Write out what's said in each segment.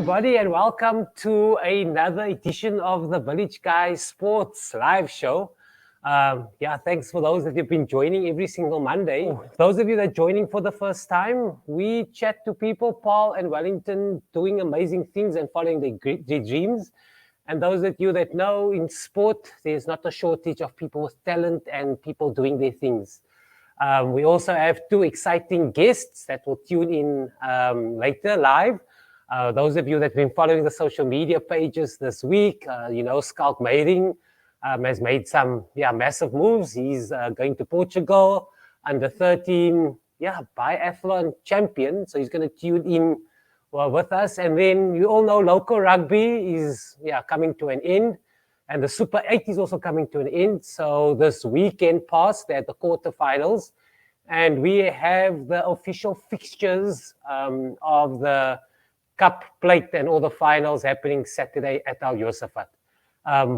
everybody, and welcome to another edition of the Village Guys Sports Live Show. Thanks for those that have been joining every single Monday. Those of you that are joining for the first time, we chat to people, Paul and Wellington, doing amazing things and following their dreams. And those of you that know in sport, there's not a shortage of people with talent and people doing their things. We also have two exciting guests that will tune in later live. Those of you that have been following the social media pages this week, Skalk Meiring has made some massive moves. He's going to Portugal, under 13 biathlon champion. So he's going to tune in with us. And then you all know local rugby is coming to an end. And the Super 8 is also coming to an end. So this weekend passed, they're at the quarterfinals. And we have the official fixtures of the Cup Plate and all the finals happening Saturday at Al Yosafat.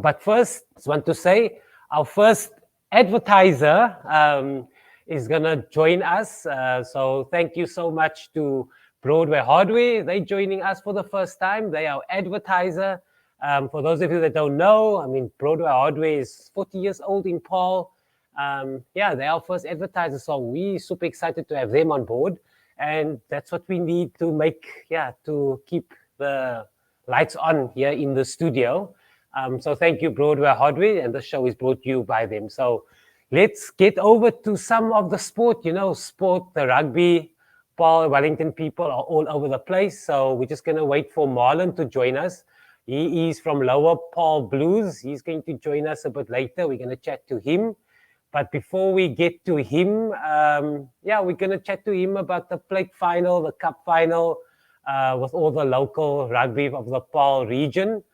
But first, I just want to say our first advertiser is going to join us. So thank you so much to Broadway Hardware. They're joining us for the first time. They are our advertiser. For those of you that don't know, Broadway Hardware is 40 years old in Paul. They're our first advertiser. So we're super excited to have them on board. And that's what we need to to keep the lights on here in the studio. So thank you, Broadway Hardware, and the show is brought to you by them. So let's get over to some of the sport. Sport, the rugby, Paul, Wellington people are all over the place. So we're just going to wait for Marlon to join us. He is from Lower Paul Blues. He's going to join us a bit later. We're going to chat to him. But before we get to him, we're going to chat to him about the plate final, the cup final, with all the local rugby of the Paul region.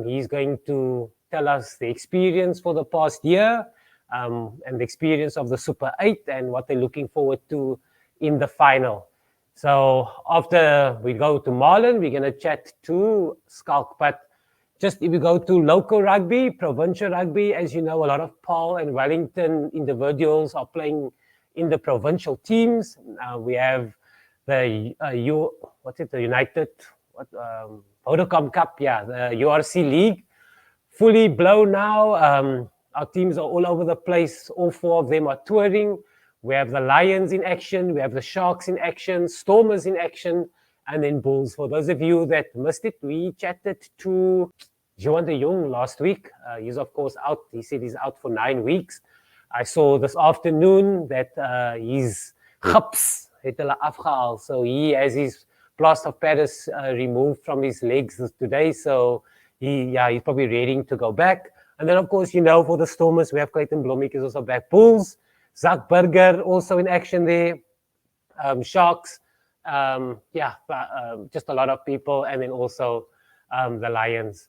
He's going to tell us the experience for the past year and the experience of the Super 8 and what they're looking forward to in the final. So after we go to Marlon, we're going to chat to Skalk. But just if we go to local rugby, provincial rugby, as you know, a lot of Paul and Wellington individuals are playing in the provincial teams. We have the United Vodacom Cup, the URC League, fully blown now. Our teams are all over the place. All four of them are touring. We have the Lions in action. We have the Sharks in action, Stormers in action, and then Bulls. For those of you that missed it, we chatted to Johan de Jong last week. He's, of course, out. He said he's out for 9 weeks. I saw this afternoon that his gips het hulle afgehaal. So he has his plaster of Paris removed from his legs today. So he's probably ready to go back. And then, of course, for the Stormers, we have Clayton Blomik is also back. Bulls, Zach Burger also in action there. Sharks, just a lot of people. And then also the Lions.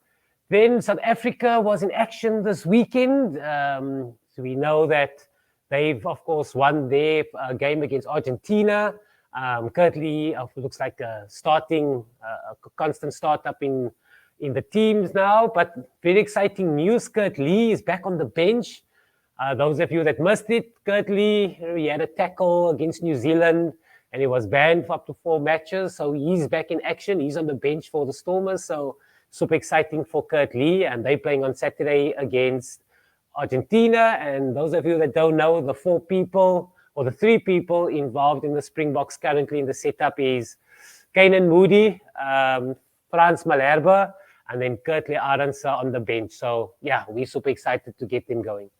Then South Africa was in action this weekend. So we know that they've, of course, won their game against Argentina. Currently, looks like a constant startup in the teams now. But very exciting news, Kurt Lee is back on the bench. Those of you that missed it, Kurt Lee, he had a tackle against New Zealand and he was banned for up to 4 matches. So he's back in action. He's on the bench for the Stormers. So super exciting for Kurt Lee. And they're playing on Saturday against Argentina. And those of you that don't know, the 4 people or the 3 people involved in the Springboks currently in the setup is Kainan Moody, Frans Malherbe, and then Kurt Lee Arendse on the bench. So we're super excited to get them going.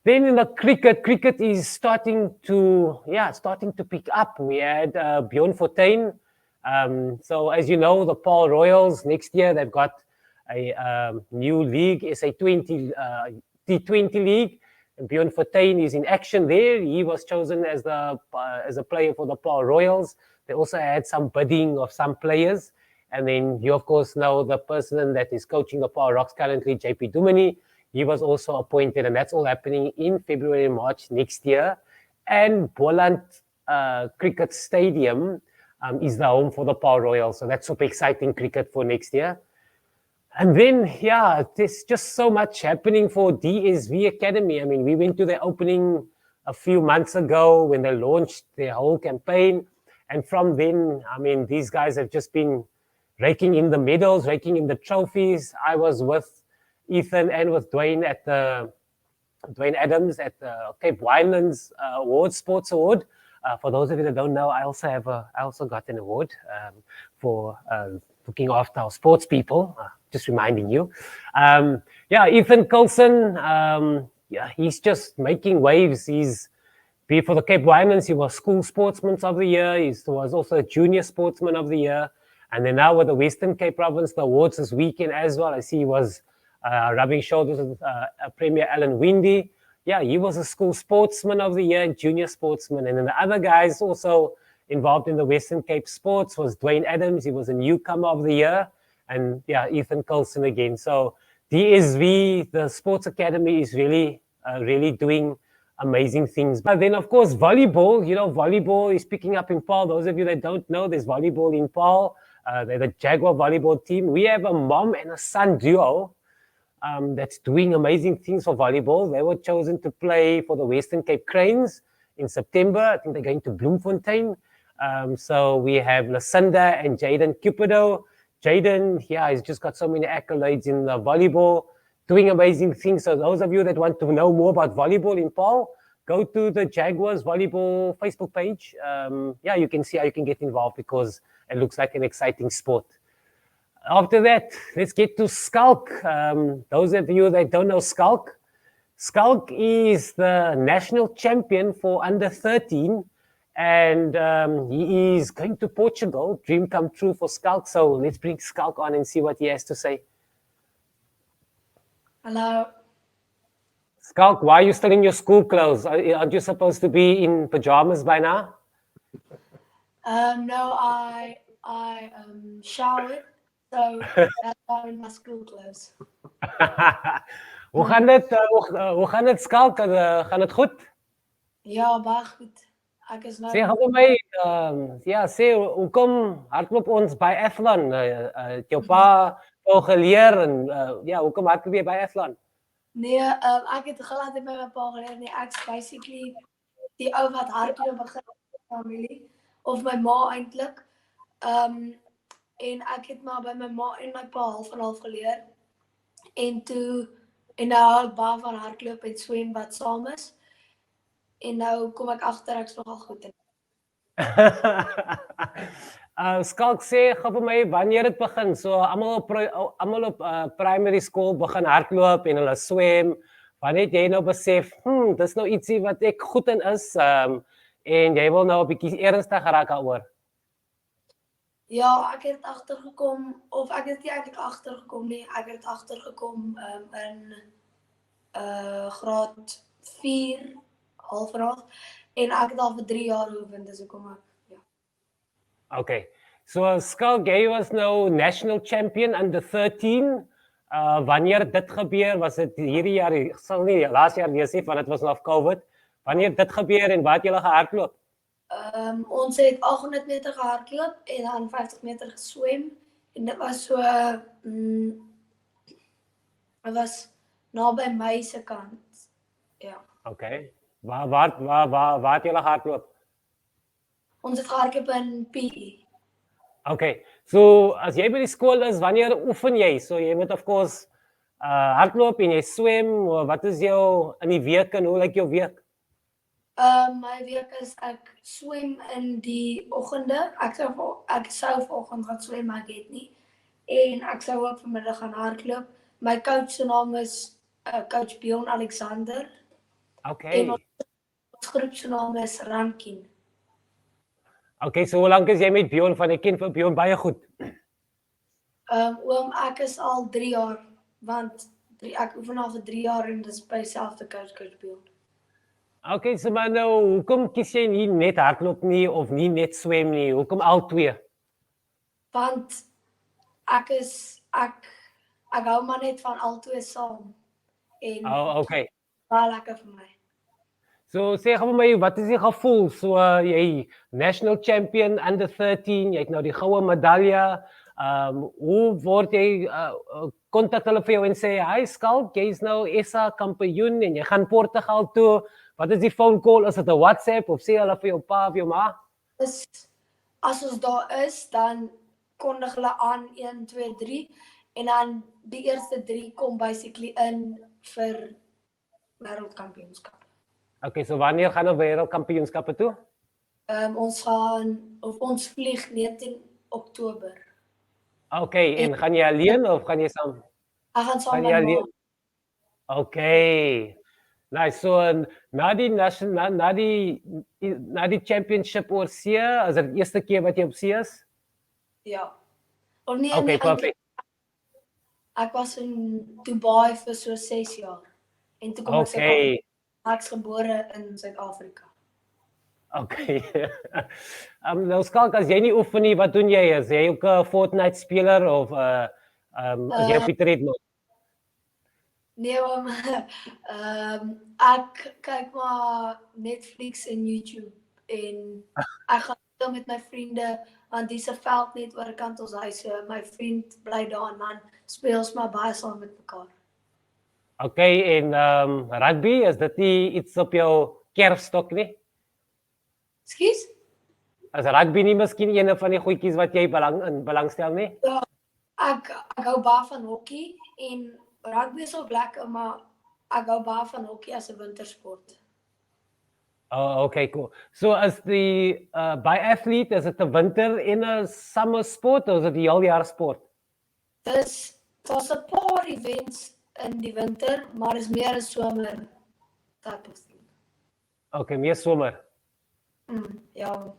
Then in the cricket is starting to pick up. We had Bjorn Fortuin. So as you know, the Paul Royals next year, they've got a new league, SA20 T20 league. And Bjorn Fortuin is in action there. He was chosen as a player for the Paul Royals. They also had some bidding of some players. And then you, of course, know the person that is coaching the Paul Rocks currently, JP Duminy. He was also appointed, and that's all happening in February and March next year. And Boland Cricket Stadium is the home for the Paul Royals. So that's super exciting cricket for next year. And then, there's just so much happening for DSV Academy. We went to their opening a few months ago when they launched their whole campaign. And from then, these guys have just been raking in the medals, raking in the trophies. I was with Ethan and with Dwayne at the Dwayne Adams at the Cape Winelands Award, Sports Award. For those of you that don't know, I also got an award for looking after our sports people. Just reminding you. Ethan Coulson. He's just making waves. For the Cape Winelands, he was School Sportsman of the Year. He was also Junior Sportsman of the Year. And then now with the Western Cape Province, the awards this weekend as well. I see he was rubbing shoulders with Premier Alan Windy. Yeah, he was a School Sportsman of the Year and Junior Sportsman. And then the other guys also involved in the Western Cape Sports was Dwayne Adams. He was a Newcomer of the Year. And yeah, Ethan Coulson again. So DSV, the Sports Academy, is really doing amazing things. But then, of course, volleyball. Volleyball is picking up in Paarl. Those of you that don't know, there's volleyball in Paarl. They're the Jaguar volleyball team. We have a mom and a son duo that's doing amazing things for volleyball. They were chosen to play for the Western Cape Cranes in September. I think they're going to Bloemfontein. So we have Lucinda and Jaden Cupido. Jaden, he's just got so many accolades in the volleyball, doing amazing things. So those of you that want to know more about volleyball in Paarl, go to the Jaguars volleyball Facebook page. You can see how you can get involved because it looks like an exciting sport. After that, let's get to Skulk. Those of you that don't know Skulk is the national champion for under 13. And he is going to Portugal. Dream come true for Skulk. So let's bring Skulk on and see what he has to say. Hello. Skulk, why are you still in your school clothes? Aren't you supposed to be in pajamas by now? No, I showered, so that's why I'm in my school clothes. Hoe gaan dit Skulk? Gaan dit goed? Ja, baie goed. Ek is nou. Sê gou my, sê hoekom hardloop ons biathlon? Jou pa wou geleer en hoekom hardloop jy biathlon? Nee, ek het glad nie met my pa geleer nie. Ek's basically die ou wat hardloop begin in die familie of my ma eintlik. En ek het maar by my ma en my pa half en half geleer. En nou ek baie van hardloop en swem wat saam is. En nou kom ek agter ek's nogal goed in. Skulk, sê gou vir my wanneer dit begin. So almal op primary school begin hardloop en hulle swem. Wanneer het jy nou besef, dis nou ietsie wat ek goed in is en jy wil nou 'n bietjie ernstig raak daaroor? Ja, ek het agtergekom of ek het nie eintlik agtergekom nie. Ek het agtergekom in graad 4 halfraad en ek het al vir 3 jaar geoefen, dis hoekom ek Okay, so Skulk, jy was nou national champion under 13. Wanneer dit gebeur, was dit hierdie jaar, ek sal nie laas jaar wees nie, want dit was nog COVID. Wanneer dit gebeur en wat het julle gehardloop? Ons het 800 meter gehardloop en dan 50 meter geswem en dit was so dit was naby my se kant. Ja. Okay. Waar het julle gehardloop? Ons het gehardloop in PE. Okay. So as jy by die skool is, wanneer oefen jy? So jy moet of course hardloop en jy swem. Wat is jou in die week en hoe lyk jou week? My week is ek swem in die oggende. Ek sou vanoggend gaan swem, maar ek het nie. En ek sou ook vanmiddag gaan hardloop. My coach se naam is coach Bjorn Alexander. Okay. En ons groep se naam is Rankin. Okay, so hoe lank is jy met Bjorn? Van ek ken vir Bjorn baie goed. Oom, ek is al 3 jaar, want ek oefen al vir 3 jaar en dis by dieselfde coach Bjorn. Okay, so maar nou, hoekom kies jy nie net hardloop nie of nie net swem nie? Hoekom al twee? Want ek hou maar net van al twee saam. En okay. Baie lekker vir my. So sê gou my, wat is die gevoel? So jy national champion under 13, jy het nou die goue medalje. Hoe word jy kontak hulle vir jou en sê, "Hi Skulk, jy's nou SA kampioen en jy gaan Portugal toe." Wat is die phone call? Is dit 'n WhatsApp of sê hulle vir jou pa of jou ma? As ons daar is, dan kondig hulle aan 1, 2, 3 en dan die eerste 3 kom basically in vir wêreldkampioenskap. Okay, so wanneer gaan ons wêreldkampioenskappe toe? Ons vlieg 19 Oktober. Okay, en gaan jy alleen of gaan jy saam? Ek gaan saam Gaan met jy my alleen? ma. Okay. Nice. So na die championship oor see, is dit die eerste keer wat jy op see is? Ja. Of nee, Okay, nee, perfect. Ek was in Dubai vir so 6 jaar. En toe kom ek Okay. ek's gebore in Suid-Afrika. Okay. Nou Skalk, as jy nie oefen nie, wat doen jy? Is jy ook 'n Fortnite speler of as jy op die treadmill? Nee, ek kyk maar Netflix en YouTube en ek gaan speel met my vriende want dis 'n veld net oor kant ons huis. So my vriend bly daar en dan speel ons maar baie saam met mekaar. Okay, en rugby, is dit nie iets op jou kerfstok nie? Skus? As rugby nie miskien een van die goedjies wat jy belangstel nie? Ja, ek hou baie van hokkie en rugby is ook lekker, maar ek hou baie van hokkie as 'n wintersport. Oh, okay, cool. So as die biathlete, is dit 'n winter en 'n summer sport of is dit 'n heeljaar sport? Daar's 'n paar events in die winter, maar is meer 'n somer type of thing. Okay, meer somer. Ja.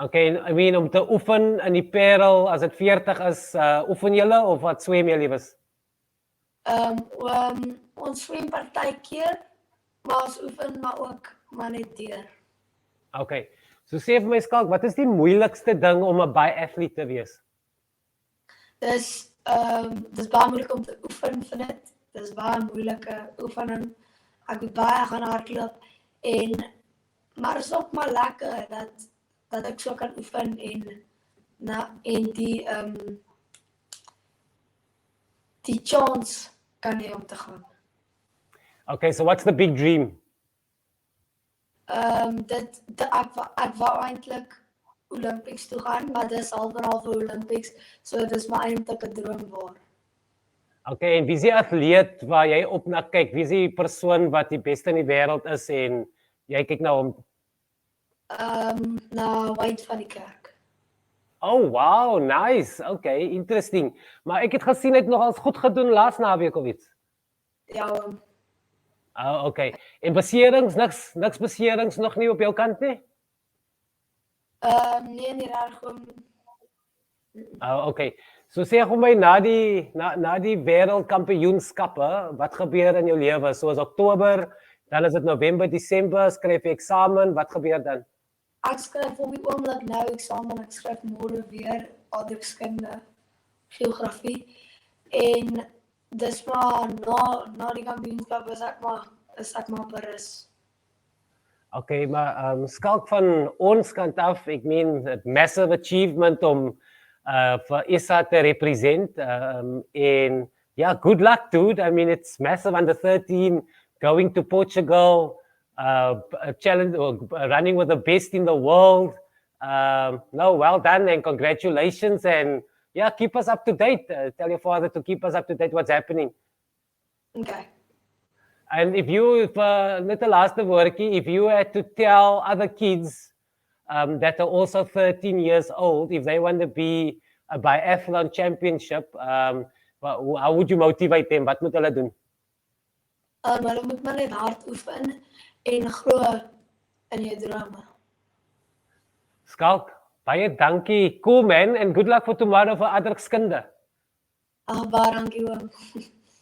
Okay, I mean om te oefen in die Parel as dit 40 is, oefen julle of wat swem julle liewes? Ons swem partykeer, maar ons oefen maar ook maar net deur. Okay. So sê vir my Skalk, wat is die moeilikste ding om 'n biathlete te wees? Dis baie moeilik om te oefen vir dit. Dis baie moeilike oefening. Ek moet baie gaan hardloop maar is ook maar lekker dat ek so kan oefen en die chance kan hê om te gaan. Okay, so what's the big dream? Ek wou eintlik Olympics toe gaan, maar dis half Olympics, so dis my eintlike droom waar. Okay, en wie is die atleet waar jy op na kyk? Wie is die persoon wat die beste in die wêreld is en jy kyk na hom? Na Wade van die Kerk. Oh, wow, nice. Okay, interesting. Maar ek het gesien hy het nogals goed gedoen laas naweek of iets. Ja. Okay. En beserings, niks beserings nog nie op jou kant nie? Nee, nie reg om. Okay. So sê gou my na die wêreldkampioenskappe, wat gebeur in jou lewe? So as Oktober, dan is dit November, Desember, skryf jy eksamen, wat gebeur dan? Ek skryf op die oomblik nou eksamen, ek skryf môre weer aardrykskunde, geografie en dis maar na die kampioenskap is ek maar berus. Okay, maar Skalk van ons kant af, ek meen, a massive achievement om vir SA te represent en yeah, good luck dude. I mean, it's massive under 13, going to Portugal, a challenge or running with the best in the world. No, well done and congratulations and yeah, keep us up to date. Tell your father to keep us up to date what's happening. Okay. And if net 'n laaste woordjie, if you had to tell other kids that are also 13 years old, if they want to be a biathlon championship, how would you motivate them? Wat moet hulle doen? Hulle moet maar net hard oefen en glo in jou drome. Skalk, baie dankie. Cool man and good luck for tomorrow for aardrykskunde. Baie dankie oom.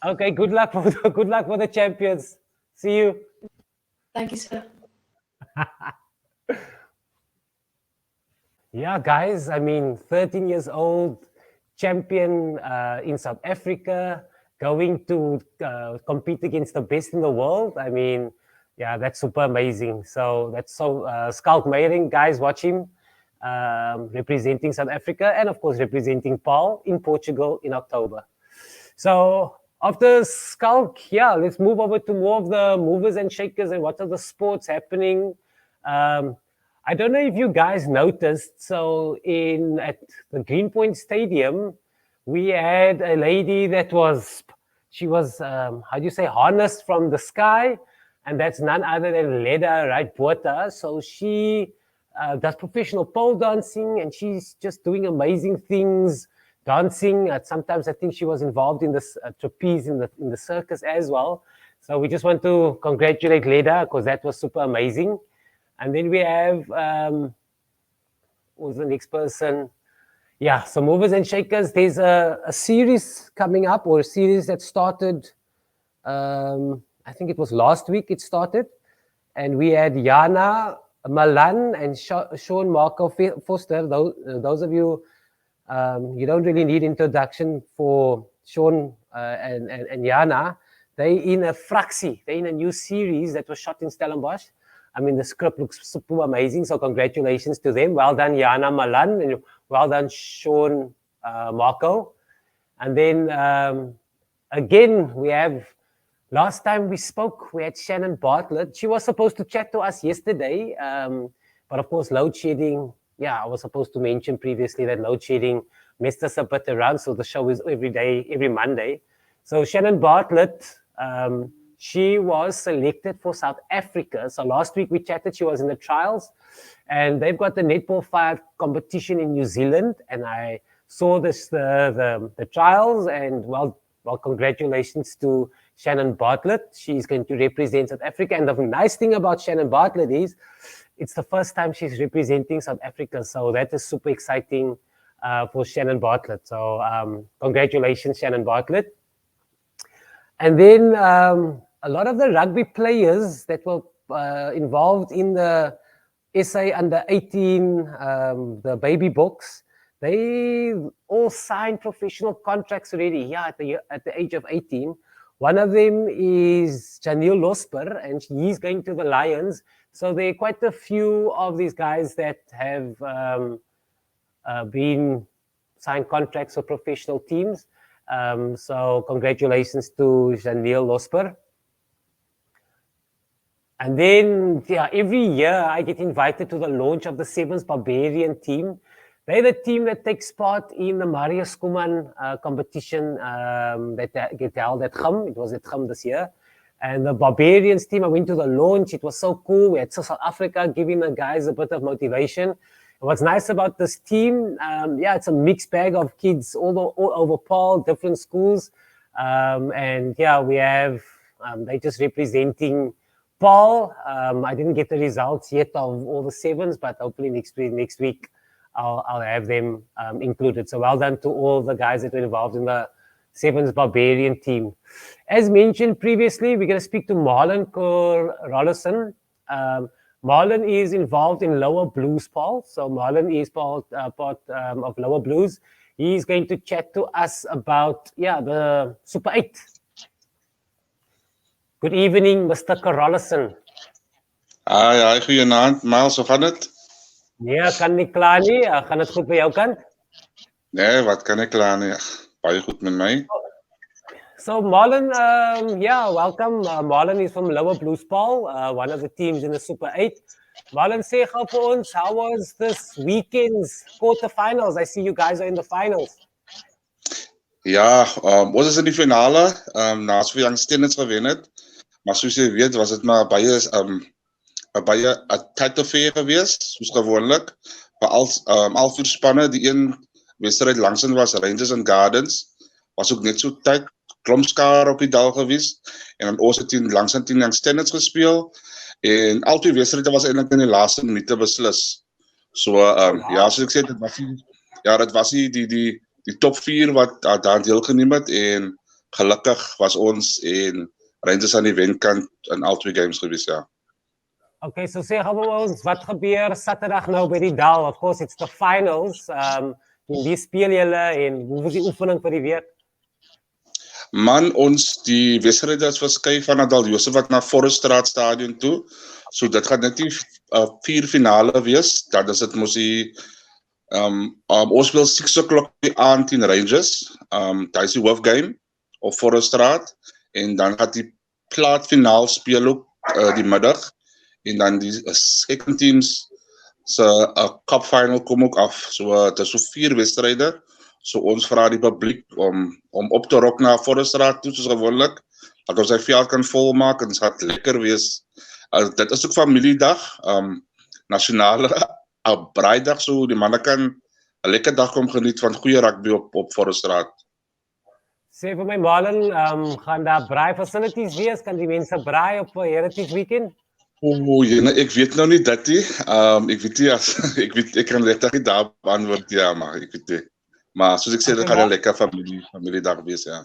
Okay, good luck for the champions. See you. Thank you sir. Yeah, guys, I mean, 13 years old, champion in South Africa, going to compete against the best in the world. I mean, yeah, that's super amazing. So that's Skalk Meyering, guys, watch him representing South Africa and, of course, representing Paul in Portugal in October. So after Skalk, yeah, let's move over to more of the movers and shakers and what are the sports happening. I don't know if you guys noticed. So in at the Greenpoint Stadium, we had a lady that she was how do you say harnessed from the sky, and that's none other than Leda right Botha. So she does professional pole dancing, and she's just doing amazing things dancing. Sometimes I think she was involved in this trapeze in the circus as well. So we just want to congratulate Leda because that was super amazing. And then we have who's the next person? Yeah, so movers and shakers. There's a series coming up, or a series that started. I think it was last week. It started, and we had Yana Malan and Sean Marco Foster. Those of you, you don't really need introduction for Sean and Yana. They in a Fraxie. They in a new series that was shot in Stellenbosch. I mean, the script looks super amazing. So congratulations to them. Well done, Yana Malan, and well done, Sean Marco. And then again, we have. Last time we spoke, we had Shannon Bartlett. She was supposed to chat to us yesterday, but of course, load shedding. Yeah, I was supposed to mention previously that load shedding messed us a bit around. So the show is every day, every Monday. So Shannon Bartlett, she was selected for South Africa. So last week we chatted, she was in the trials, and they've got the Netball 5 competition in New Zealand. And I saw the trials, and well, congratulations to Shannon Bartlett. She's going to represent South Africa. And the nice thing about Shannon Bartlett is it's the first time she's representing South Africa. So that is super exciting for Shannon Bartlett. So congratulations, Shannon Bartlett. And then a lot of the rugby players that were involved in the SA under 18, the baby books, they all signed professional contracts already here at the age of 18. One of them is Janil Losper, and he's going to the Lions. So there are quite a few of these guys that have been signed contracts for professional teams. So congratulations to Janil Losper. And then, yeah, every year I get invited to the launch of the Sevens Barbarian team. They're the team that takes part in the Marius Kuman competition that get held at Gum. It was at Gum this year. And the Barbarians team, I went to the launch. It was so cool. We had South Africa giving the guys a bit of motivation. And what's nice about this team, yeah, it's a mixed bag of kids all over Paul, different schools. And yeah, we have, they're just representing Paul. I didn't get the results yet of all the sevens, but hopefully next week I'll have them included. So well done to all the guys that were involved in the Sevens Barbarian team. As mentioned previously, we're going to speak to Marlon Rollison. Marlon is involved in Lower Blues, Paul. So Marlon is part of Lower Blues. He's going to chat to us about, yeah, the Super 8. Good evening, Mr. Rollison. Hi, goeienaand. Miles, hoe gaan het? Nee, kan nie klaar nie. Gaan dit goed by jou kant? Nee, wat kan ek klaar nie? Baie goed met my. So Marlon, yeah, welcome. Marlon is from Lower Blues, Paul, one of the teams in the Super 8. Marlon, sê gou vir ons, how was this weekend's quarterfinals? I see you guys are in the finals. Ja, ons is in die finale, naas vir Young Stennets gewen het. Maar soos jy weet, was dit maar baie 'n tight affair geweest, soos gewoonlik. Vir al vier spanne, die een wedstryd langsend was Rangers and Gardens, was ook net so tight, klompskaar op die dag geweest. En dan ons het langsend teen Young Stennets gespeel. En al twee wedstryde was eintlik in die laaste minute beslis. So ja, soos ek sê, dit was die top 4 wat daar deelgeneem het, en gelukkig was ons en Rangers aan die wenkant in al twee games gewees, ja. Okay, so sê gou vir ons, wat gebeur Saterdag nou by die Dal? Of course, it's the finals. Wie speel julle en hoe was die oefening vir die week? Man, die wedstryde is verskuif van Adal Joseph wat na Foreststraat stadion toe. So dit gaan net die 4 finale wees. Dat is dit mos die ons speel 6 o'clock die aand teen Rangers. Daar is die hoofgame op Foreststraat, en dan gaat die plaatsfinaal speel ook die middag, en dan die second teams se cup final kom ook af. So dit is so 4 wedstryde. So ons vra die publiek om op te rok na Foreststraat toe soos gewoonlik. Dat ons sy veld kan volmaak en dit gaan lekker wees. Dit is ook familiedag, nasionale braaidag, so die manne kan 'n lekker dag kom geniet van goeie rugby op Foreststraat. Sê vir my Marlon, gaan daar braai facilities wees? Kan die mense braai op 'n Heritage Weekend? Ek weet nou nie dit nie. Ek weet nie as ek kan letterlik nie daar antwoord ja, maar ek weet nie. Maar soos ek sê, dit gaan 'n lekker familiedag wees, ja.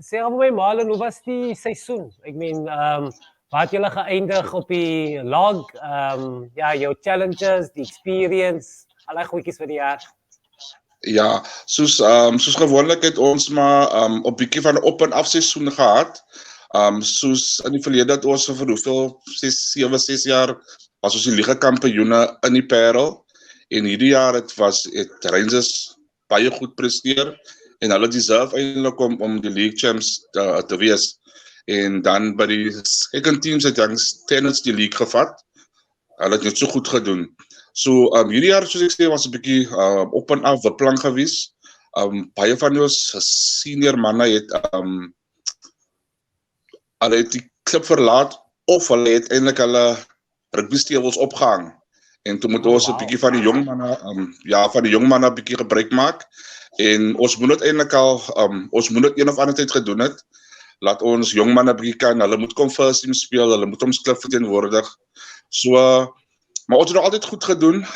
Sê vir my Marlon, hoe was die seisoen? Ek meen, waar het julle geëindig op die log? Ja, jou challenges, die experience, allerlei goedjies vir die jaar. Ja, soos gewoonlik het ons maar 'n bietjie van 'n op en af seisoen gehad. Soos in die verlede het ons vir hoeveel 6 jaar was ons die liga kampioene in die Parel en hierdie jaar het Rangers baie goed presteer en hulle deserve eintlik om die league champs te wees. En dan by die second teams het Young Tenants die league gevat. Hulle het net so goed gedoen. So hierdie jaar soos ek sê was 'n bietjie op en af wippeling gewees. Baie van ons senior manne het hulle het die klub verlaat of hulle het eintlik hulle rugby-stewels opgehang. En toe moet ons 'n bietjie van die jong manne 'n bietjie gebruik maak. En ons moet dit eintlik ons moet dit een of ander tyd gedoen het. Laat ons jong manne 'n bietjie kan, hulle moet kom first team speel, hulle moet ons klub verteenwoordig. So maar ons het nog altyd goed gedoen.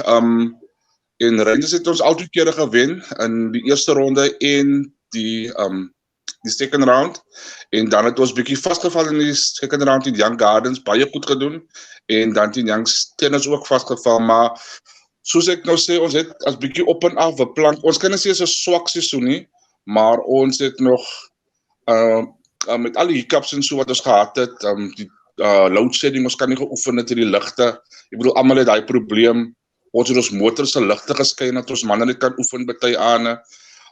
En Rangers het ons al 2 kere gewen in die eerste ronde en die second round. En dan het ons bietjie vasgeval in die second round in Young Gardens, baie goed gedoen. En dan die Young Tennis ook vasgeval, maar soos ek nou sê, ons het as bietjie op en af beplan. Ons kan nie sê so 'n swak seisoen nie, maar ons het nog met al die hiccups en so wat ons gehad het, die load shedding, ons kan nie geoefen het in die ligte. Ek bedoel almal het daai probleem. Ons het ons motors se ligte geskei dat ons manne net kan oefen by tye aan.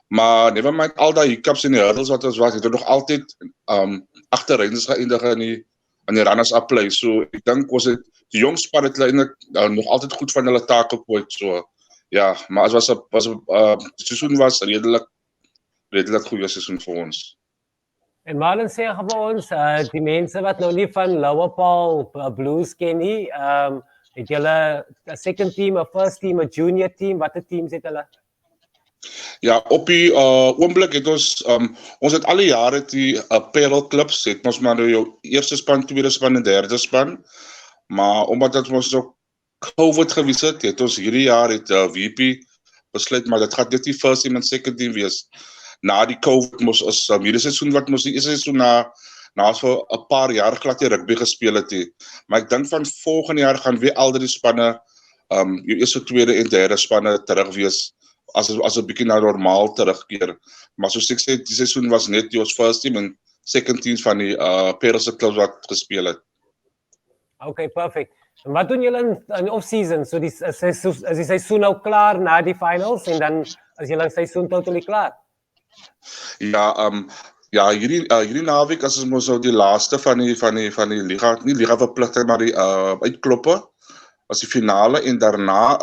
Maar never mind al daai hiccups en die hurdles wat ons was, het ons nog altyd agter Rangers geëindig in die runners up play. So ek dink ons het die jong span het eintlik nog altyd goed van hulle taak gepooi. So ja, maar as die seisoen was redelik goeie seisoen vir ons. En Marlon sê vir ons, die mense wat nou nie van Lower Paul Blues ken nie, het julle 'n second team, 'n first team, 'n junior team, watter teams het hulle? Ja, op die oomblik het ons het alle jare die Parel clubs, het ons maar nou jou eerste span, tweede span en derde span. Maar omdat dit ons ook COVID gewees het ons hierdie jaar het VP besluit maar dit gaan net die first team en second team wees. Na die COVID moes ons hierdie seisoen wat ons die eerste seisoen na so 'n paar jaar glad die rugby gespeel het. Maar ek dink van volgende jaar gaan weer al die spanne jou eerste, tweede en derde spanne terug wees as 'n bietjie na normaal terugkeer. Maar soos ek sê, die seisoen was net ons first team en second teams van die Parelse clubs wat gespeel het. Okay, perfect. En wat doen julle in off-season? So is die seisoen nou klaar na die finals en dan is julle seisoen totally klaar? Ja, hierdie naweek as ons nou die laaste van die liga, nie liga verpligting maar die uitkloppe as die finale en daarna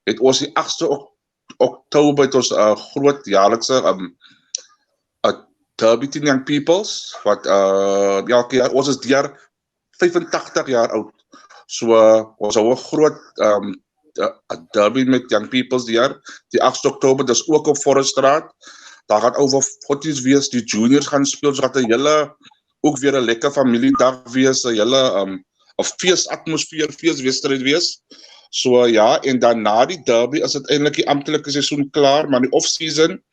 het ons die 8de Oktober het ons groot jaarlikse derby teen Young Peoples wat elke jaar ons is die jaar 85 jaar oud. So ons hou 'n groot derby met Young Peoples die jaar, die 8de Oktober, dis ook op Foreststraat. Daar gaan over 40's wees, die juniors gaan speel, so gaat ook weer 'n lekker familiedag wees, 'n hele 'n feesatmosfeer, feeswedstryd wees. So ja, en dan na die derby is dit eintlik die amptelike seisoen klaar, maar die off-season,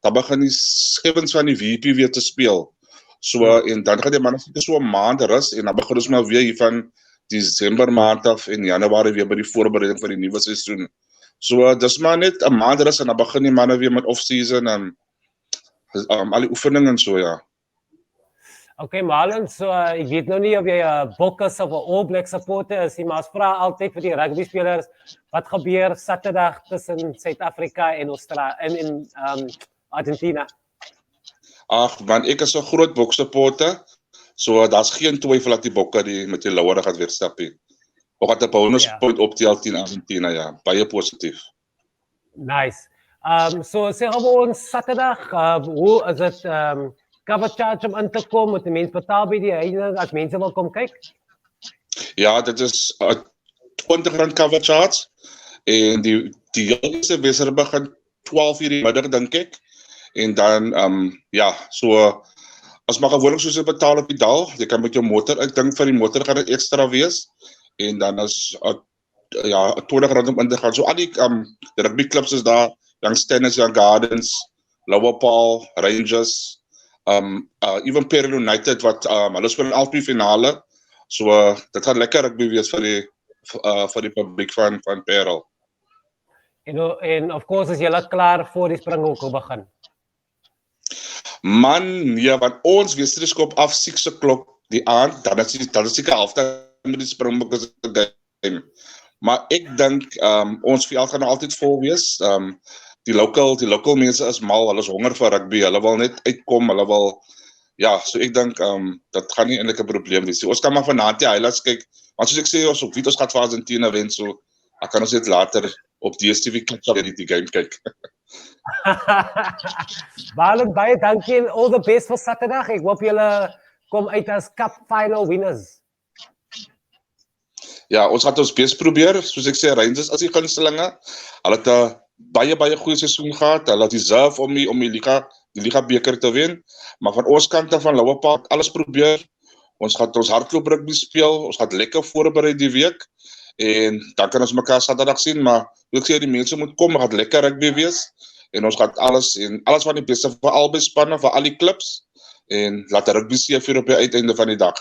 dan begin die skewens van die VP weer te speel. So en dan gaan die manne so 'n maand rus en dan begin ons maar weer hier van Desember maand af en Januarie weer by die voorbereiding vir die nuwe seisoen. So dis maar net 'n maand rus en dan begin die manne weer met off-season en al die oefeninge en so ja. Okay, Marlon, so ek weet nou nie of jy 'n Bokkers of 'n All Black supporter is nie, maar ons vra altyd vir die rugby spelers, wat gebeur Saterdag tussen Suid-Afrika en in Argentina? Ag man, ek is 'n groot Bok supporter. So daar's geen twyfel dat die Bokke met die Lauwers gaan weer stap nie. ook at 'n bonus Ja. point optel teen Argentina, ja, baie positief. Nice. So sê gou vir ons Saterdag, hoe is dit cover charge om in te kom? Moet die mens betaal by die heining as mense wil kom kyk? Ja, dit is R20 cover charge en die eerste wedstryd begin 12:00 die middag dink ek. En dan ja, so as maar gewoonlik soos jy betaal op die dag, jy kan met jou motor, ek dink vir die motor gaan dit ekstra wees en dan is ja, R20 om in te gaan. So al die rugby clubs is daar, Young Stenners, Young Gardens, Lower Paarl, Rangers, even Parel United wat hulle speel in albei finale. So dit gaan lekker rugby wees vir die publiek van Parel. En of course is julle klaar voor die springhoek begin. Man, nee, want ons wedstryd skop af 6:00 die aand, dan is die halftyd met die Springbokke se game. Maar ek dink ons veld gaan altyd vol wees. Die local mense is mal, hulle is honger vir rugby, hulle wil net uitkom, hulle wil ja, so ek dink dat gaan nie eintlik 'n probleem wees. Ons kan maar vanaand die highlights kyk. Want soos ek sê, ons gaan vir Argentina wen, so ek kan ons net later op DStv kyk die game kyk. Marlon, baie dankie en all the best vir Saterdag. Ek hoop julle kom uit as cup final winners. Ja, ons gaan ons bes probeer. Soos ek sê, Rangers as die gunstelinge. Hulle het 'n baie goeie seisoen gehad. Hulle het deserve om die liga beker te wen. Maar van ons kant af van Lower Paarl alles probeer. Ons gaan ons hardloop rugby speel. Ons gaan lekker voorberei die week. En dan kan ons mekaar Saterdag sien, maar ek sê die mense moet kom, gaan lekker rugby wees. En ons gaan alles van die beste vir albei spanne, vir al die klubs en laat rugby seëvier op die uiteinde van die dag.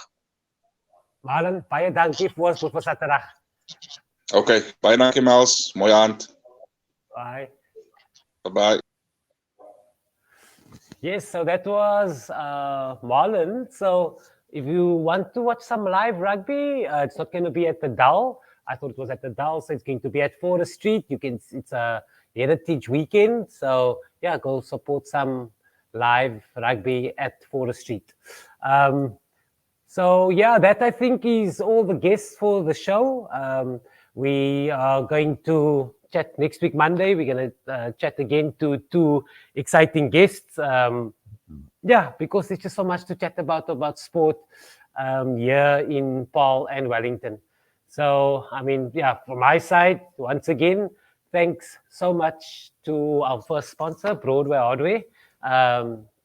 Marlon, baie dankie vir Saterdag. Okay, baie dankie Miles, mooi aand. Bye. Bye-bye. Yes, so that was Marlon. So if you want to watch some live rugby, it's not going to be at the Dal. I thought it was at the Dal, so it's going to be at Forest Street. It's a heritage weekend, so yeah, go support some live rugby at Forest Street. So yeah, that I think is all the guests for the show. We are going to chat next week Monday. We're going to chat again to two exciting guests. Yeah, because there's just so much to chat about sport here in Paarl and Wellington. So, I mean, yeah, from my side, once again, thanks so much to our first sponsor, Broadway Hardware.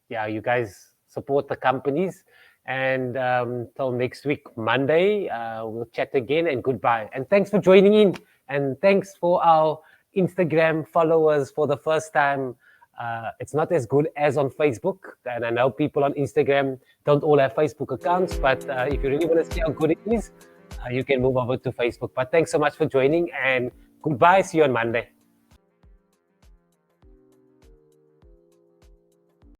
Yeah, you guys support the companies. And till next week, Monday, we'll chat again and goodbye. And thanks for joining in. And thanks for our Instagram followers for the first time. It's not as good as on Facebook. And I know people on Instagram don't all have Facebook accounts. But if you really want to see how good it is, you can move over to Facebook. But thanks so much for joining and goodbye. See you on Monday.